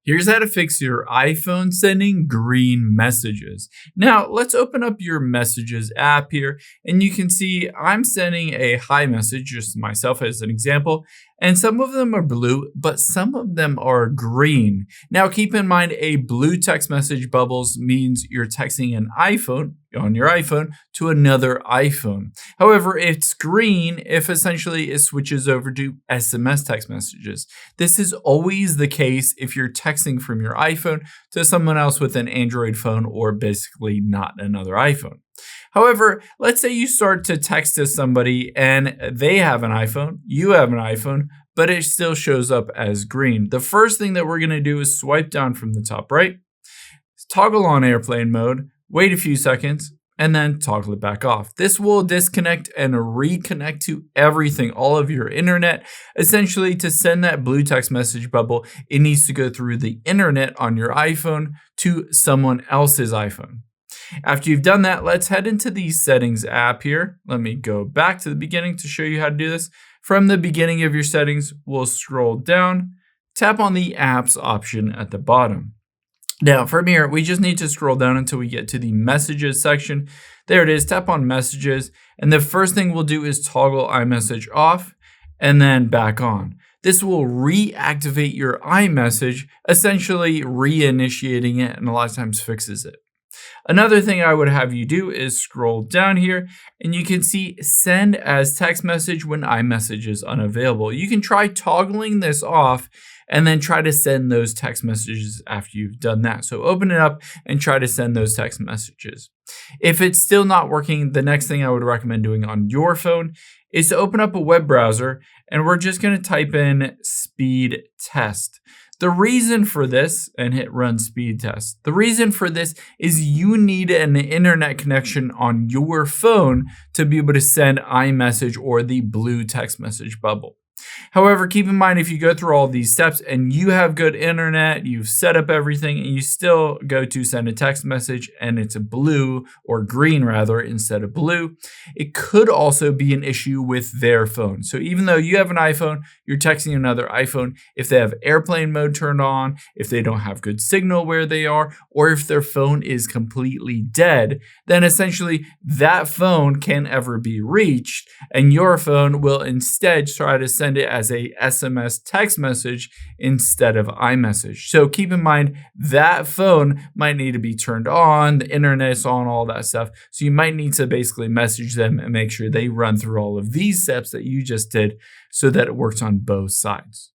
Here's how to fix your iPhone sending green messages. Now, let's open up your Messages app here, and you can see I'm sending a hi message, just myself as an example, and some of them are blue, but some of them are green. Now, keep in mind a blue text message bubbles means you're texting an iPhone on your iPhone to another iPhone. However, it's green if essentially it switches over to SMS text messages. This is always the case if you're texting from your iPhone to someone else with an Android phone or basically not another iPhone. However, let's say you start to text to somebody and they have an iPhone, you have an iPhone, but it still shows up as green. The first thing that we're going to do is swipe down from the top right, toggle on airplane mode, wait a few seconds, and then toggle it back off. This will disconnect and reconnect to everything, all of your internet. Essentially, to send that blue text message bubble, it needs to go through the internet on your iPhone to someone else's iPhone. After you've done that, let's head into the settings app here. Let me go back to the beginning to show you how to do this. From the beginning of your settings, we'll scroll down, tap on the apps option at the bottom. Now, from here, we just need to scroll down until we get to the messages section. There it is, tap on messages, and the first thing we'll do is toggle iMessage off and then back on. This will reactivate your iMessage, essentially reinitiating it, and a lot of times fixes it. Another thing I would have you do is scroll down here and you can see send as text message when iMessage is unavailable. You can try toggling this off and then try to send those text messages after you've done that. So open it up and try to send those text messages. If it's still not working, the next thing I would recommend doing on your phone is to open up a web browser, and we're just going to type in speed test. The reason for this, and hit run speed test. The reason for this is you need an internet connection on your phone to be able to send iMessage or the blue text message bubble. However, keep in mind if you go through all these steps and you have good internet, you've set up everything, and you still go to send a text message and it's a blue or green rather instead of blue, it could also be an issue with their phone. So even though you have an iPhone, you're texting another iPhone, if they have airplane mode turned on, if they don't have good signal where they are, or if their phone is completely dead, then essentially that phone can't ever be reached, and your phone will instead try to send it as a SMS text message instead of iMessage. So keep in mind that phone might need to be turned on, the internet's on, all that stuff. So you might need to basically message them and make sure they run through all of these steps that you just did so that it works on both sides.